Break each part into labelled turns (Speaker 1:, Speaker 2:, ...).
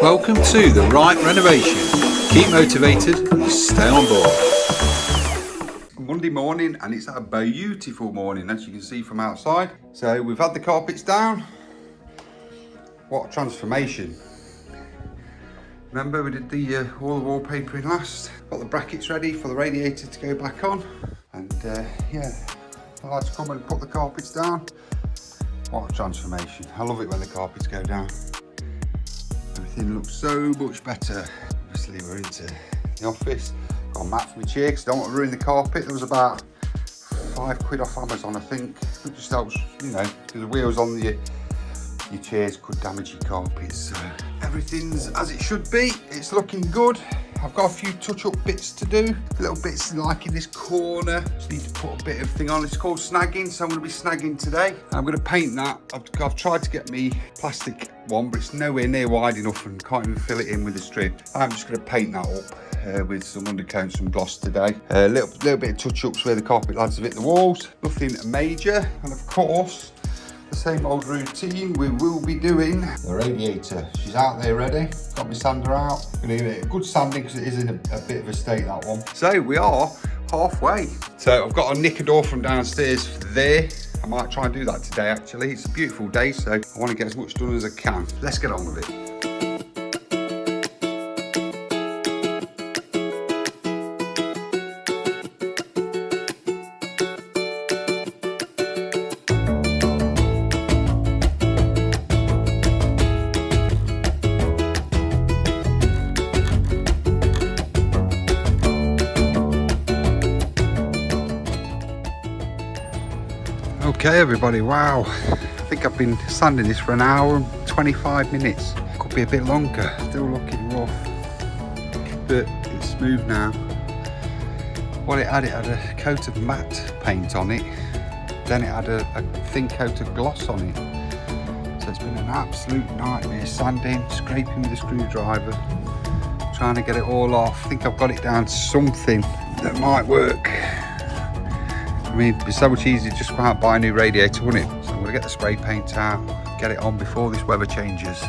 Speaker 1: Welcome to the right renovation. Keep motivated and stay on board. Monday morning, and it's a beautiful morning as you can see from outside. So we've had the carpets down. What a transformation. Remember we did the all the wallpapering last. Got the brackets ready for the radiator to go back on. And yeah, I like to come and put the carpets down. What a transformation. I love it when the carpets go down. Everything looks so much better. Obviously we're into the office. Got a mat for my chair because I don't want to ruin the carpet. There was about £5 off Amazon, I think. It just helps, you know, because the wheels on your chairs could damage your carpets. So everything's as it should be. It's looking good. I've got a few touch-up bits to do. Little bits like in this corner. Just need to put a bit of thing on. It's called snagging, so I'm going to be snagging today. I'm going to paint that. I've tried to get me plastic one, but it's nowhere near wide enough and can't even fill it in with the strip. I'm just going to paint that up with some undercoat, some gloss today. A little bit of touch-ups where the carpet lads have hit the walls. Nothing major. And of course, the same old routine, we will be doing the radiator. She's out there ready. Got my sander out. Gonna give it a good sanding because it is in a bit of a state, that one. So we are halfway. So I've got to nick a door from downstairs there. I might try and do that today actually. It's a beautiful day, so I want to get as much done as I can. Let's get on with it. Okay everybody, wow, I think I've been sanding this for an hour and 25 minutes. Could be a bit longer, still looking rough, but it's smooth now. What it had a coat of matte paint on it, then it had a thin coat of gloss on it. So it's been an absolute nightmare sanding, scraping with a screwdriver, trying to get it all off. I think I've got it down to something that might work. I mean, it'd be so much easier just to go out and buy a new radiator, wouldn't it? So I'm going to get the spray paint out, get it on before this weather changes.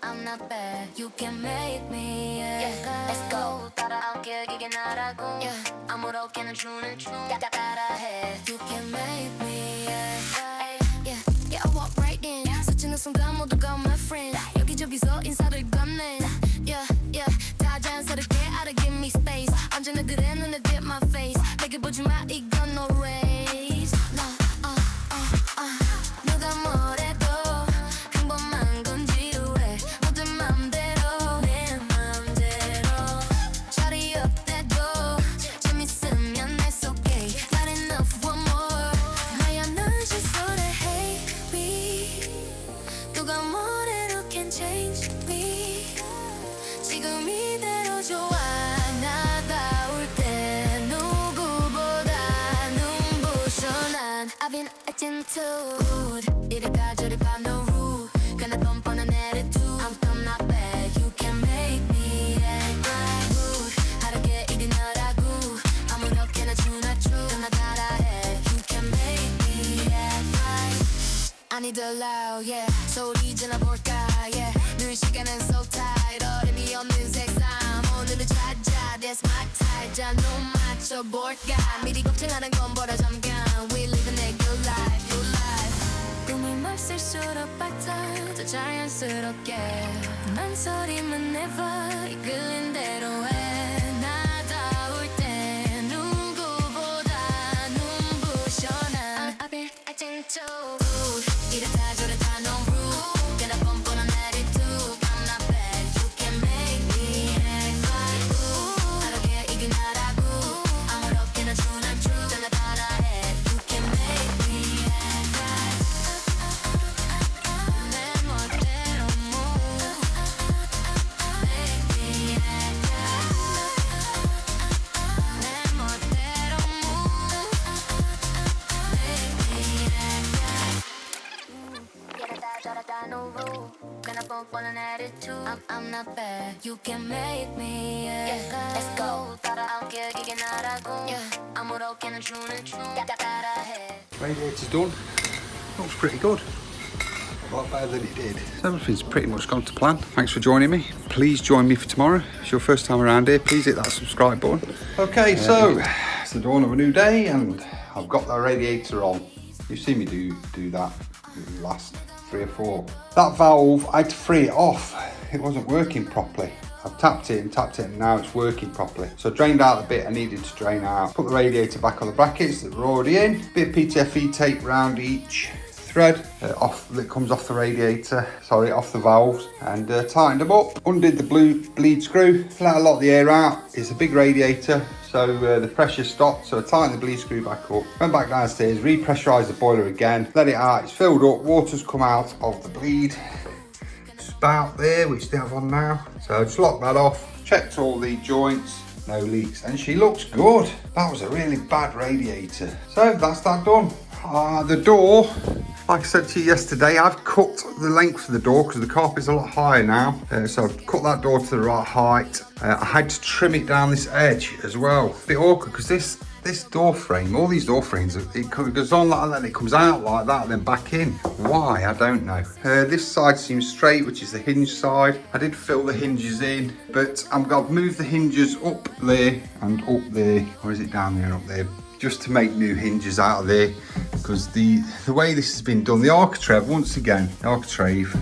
Speaker 2: I'm not bad, you can make me, yeah. Let's go, 따라할게 이게 나라고, yeah. 아무렇게나 주는 춤 따라해. You can make me, yeah. I walk right in, 스치는 순간 모두가 my friend. 여기저기서 인사를 건넨, yeah. 다 자연스럽게 알아, give me space. 언제나 그래 눈에 dip my face. 내게 보지 마, 이건 no race. 누가 뭐래도 평범한 건 지루해. 모든 맘대로 내 맘대로. 자리 없대도 재밌으면 it's okay. Not enough, one more. 나야 널 실수를 hate me. 누가 뭐래도 can't change me. 지금 이대로 좋아. 나다울 때 누구보다 눈부셔 난. I've been acting too good. 이래가 저래가 no rule. 그나 뻔뻔한 attitude. I'm not bad. You can make me act right. Rude. 하루게 일이 너라고. 아무렇게나 주나 춤. 나 따라해. You can make me act right. I need a loud, yeah. 소리 질러볼까, yeah. 늘 시간은 so tight. 어림이 없는 세상. 오늘은 찾아. That's my type. 자, 눈 맞춰볼까. 미리 걱정하는 건 버려 잠깐. We living a good life, good life. 꿈이 멋질수록 벅차. 더 자연스럽게. 망설임은 never. 이끌린 대로 해. 나다울 때 누구보다 눈부셔 난. I've been acting too good. 이랬다 저랬다 no rule. 꽤나 뻔뻔한 attitude. I'm not bad. You can make me act right. 하루게 이긴 나라고. 아무렇게나 주는 true. 나 따라해. You can make me act right. 내 멋대로 move. Make me act right. 내 멋대로 move. Make me act right. No rule, gonna bump on an attitude. I'm not bad, you can make me, yeah. Let's go, 따라할게 이게 나라고, yeah. 아무렇게나 주는 춤 따라해.
Speaker 1: Radiator's done. Looks pretty good. a lot better than it did. So everything's pretty much gone to plan. Thanks for joining me. Please join me for tomorrow. If it's your first time around here, please hit that subscribe button. Okay, so it's the dawn of a new day and I've got the radiator on. You've seen me do that the last 3 or 4. That valve, I had to free it off. It wasn't working properly. I've tapped it and now it's working properly. So I drained out the bit I needed to drain out. Put the radiator back on the brackets that were already in. Bit of PTFE tape around each thread that comes off the radiator, off the valves, and tightened them up. Undid the blue bleed screw, let a lot of the air out. It's a big radiator, so the pressure stopped, so I tightened the bleed screw back up. Went back downstairs, repressurised the boiler again, let it out, it's filled up, water's come out of the bleed spout there, which they have on now. So I just locked that off, checked all the joints, no leaks, and she looks good. That was a really bad radiator. So that's that done. The door, like I said to you yesterday, I've cut the length of the door because the carpet's a lot higher now. So I've cut that door to the right height. I had to trim it down this edge as well. A bit awkward because this door frame, all these door frames, it goes on like that and it comes out like that and then back in. Why? I don't know. This side seems straight, which is the hinge side. I did fill the hinges in, but I'm going to move the hinges up there and up there. Or is it down there and up there? Just to make new hinges out of there, because the way this has been done, the architrave, once again, the architrave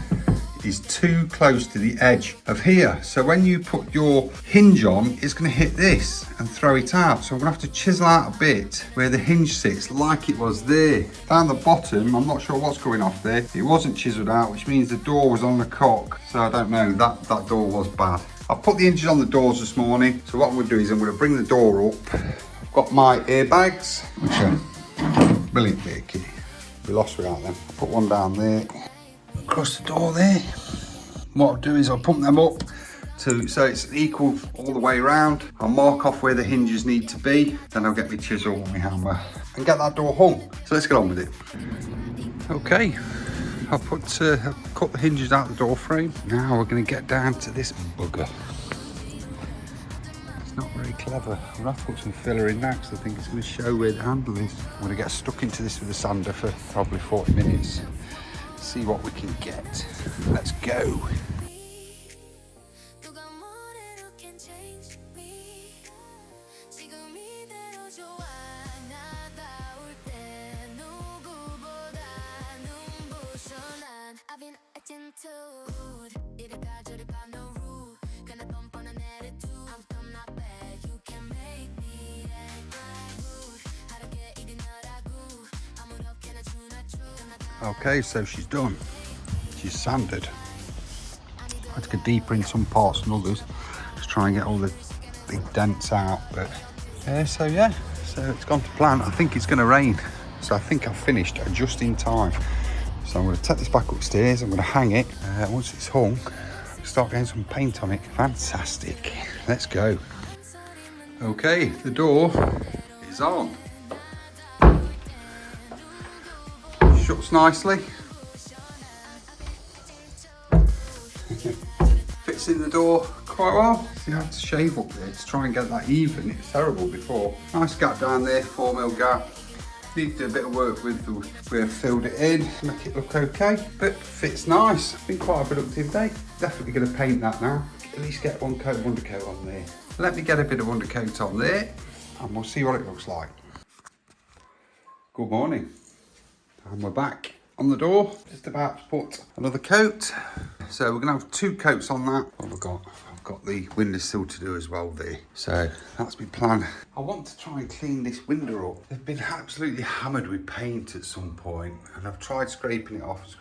Speaker 1: is too close to the edge of here. So when you put your hinge on, it's going to hit this and throw it out. So I'm going to have to chisel out a bit where the hinge sits, like it was there. Down the bottom, I'm not sure what's going off there. It wasn't chiseled out, which means the door was on the cock. So I don't know, that door was bad. I put the hinges on the doors this morning. So what I'm going to do is I'm going to bring the door up. Got my airbags, which are brilliant there, kitty. Be lost without them. Put one down there, across the door there. What I'll do is I'll pump them up so it's equal all the way around. I'll mark off where the hinges need to be. Then I'll get my chisel and my hammer and get that door hung. So let's get on with it. Okay, I've cut the hinges out of the door frame. Now we're going to get down to this bugger. Not very clever. I'm going to have to put some filler in now because I think it's going to show where the handle is. I'm going to get stuck into this with a sander for probably 40 minutes. See what we can get. Let's go. Okay, so she's done. She's sanded. I had to go deeper in some parts than others. Just try and get all the big dents out. But so it's gone to plan. I think it's going to rain. So I think I've finished just in time. So I'm going to take this back upstairs. I'm going to hang it. Once it's hung, start getting some paint on it. Fantastic. Let's go. Okay, the door is on. Shuts nicely. Fits in the door quite well. See, I had to shave up there to try and get that even. It was terrible before. Nice gap down there, 4mm gap. Need to do a bit of work with the where I filled it in, make it look okay, but fits nice. Been quite a productive day. Definitely going to paint that now. At least get one coat of undercoat on there. Let me get a bit of undercoat on there and we'll see what it looks like. Good morning. And we're back on the door, just about to put another coat. So we're gonna have 2 coats on that. What have I got? I've got the windowsill to do as well there. So that's my plan. I want to try and clean this window up. They've been absolutely hammered with paint at some point, and I've tried scraping it off,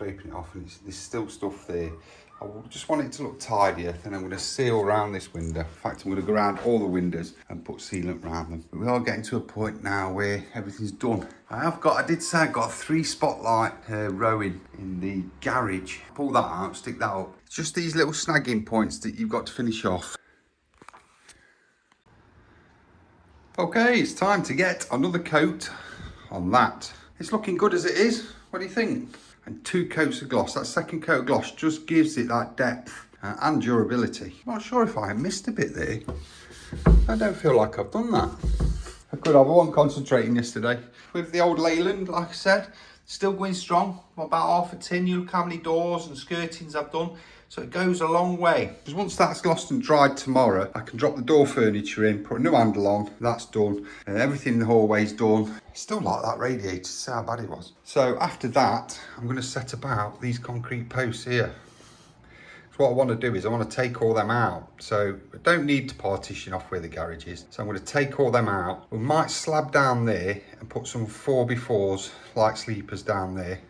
Speaker 1: and there's still stuff there. I just want it to look tidier. Then I'm going to seal around this window. In fact, I'm going to go around all the windows and put sealant around them. But we are getting to a point now where everything's done. I did say I got a 3 spotlight rowing in the garage. Pull that out, stick that up. It's just these little snagging points that you've got to finish off. Okay, it's time to get another coat on that. It's looking good as it is. What do you think? And 2 coats of gloss. That second coat of gloss just gives it that depth and durability. I'm not sure if I missed a bit there. I don't feel like I've done that. I could have. I wasn't concentrating yesterday. With the old Leyland, like I said, Still going strong. About half a tin. You look how many doors and skirtings I've done. So it goes a long way. Because once that's glossed and dried tomorrow, I can drop the door furniture in, put a new handle on, that's done. Everything in the hallway's done. Still like that radiator, to see how bad it was. So after that, I'm going to set about these concrete posts here. So what I want to do is I want to take all them out. So I don't need to partition off where the garage is. So I'm going to take all them out. We might slab down there and put some 4x4s, like sleepers down there.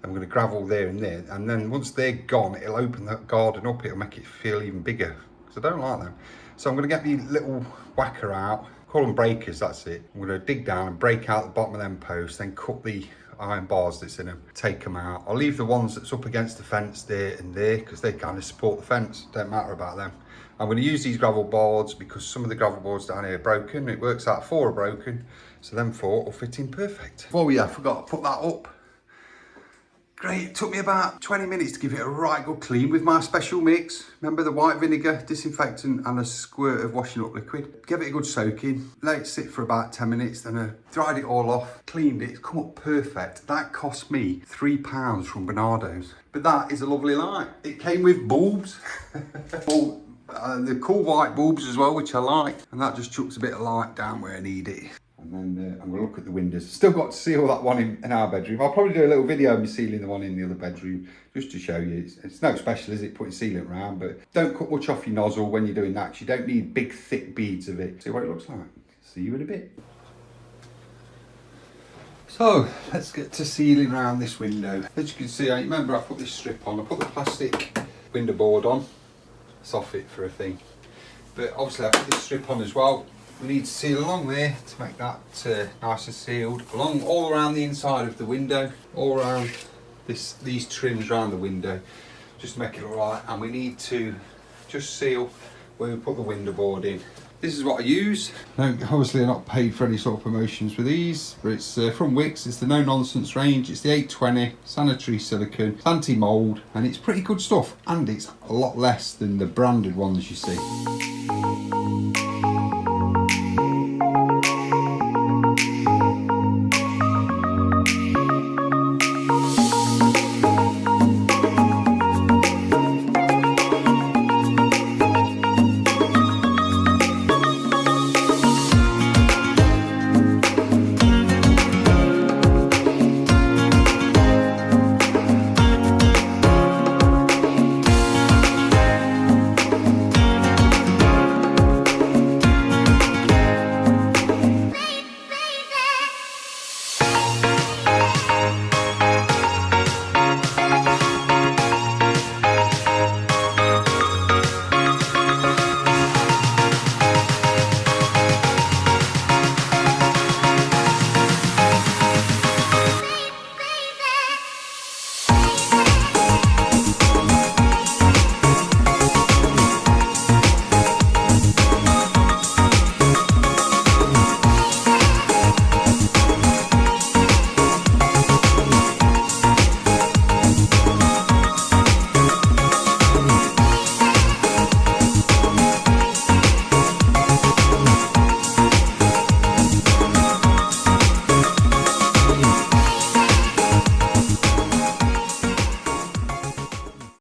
Speaker 1: I'm going to gravel there and there, and then once they're gone, it'll open that garden up, it'll make it feel even bigger, because I don't like them. So I'm going to get the little whacker out, call them breakers, that's it. I'm going to dig down and break out the bottom of them posts, then cut the iron bars that's in them, take them out. I'll leave the ones that's up against the fence there and there, because they kind of support the fence, don't matter about them. I'm going to use these gravel boards because some of the gravel boards down here are broken. It works out 4 are broken, so them 4 will fit in perfect. Oh yeah, I forgot to put that up. Great, it took me about 20 minutes to give it a right good clean with my special mix. Remember the white vinegar, disinfectant and a squirt of washing up liquid. Give it a good soaking, let it sit for about 10 minutes, then I dried it all off, cleaned it, it's come up perfect. That cost me £3 from Bernardo's. But that is a lovely light. It came with bulbs. The cool white bulbs as well, which I like. And that just chucks a bit of light down where I need it. And then I'm going to look at the windows. Still got to seal that one in our bedroom. I'll probably do a little video of me sealing the one in the other bedroom, just to show you. It's no special, is it, putting sealant around, but don't cut much off your nozzle when you're doing that, 'cause you don't need big, thick beads of it. See what it looks like. See you in a bit. So, let's get to sealing around this window. As you can see, remember I put this strip on. I put the plastic window board on. Soft it for a thing. But obviously I put this strip on as well. We need to seal along there to make that nice and sealed. All around the inside of the window, all around these trims around the window, just to make it alright. And we need to just seal where we put the window board in. This is what I use. Now, obviously I'm not paid for any sort of promotions for these, but it's from Wix. It's the no nonsense range. It's the 820 sanitary silicone, it's anti-mold, and it's pretty good stuff. And it's a lot less than the branded ones you see.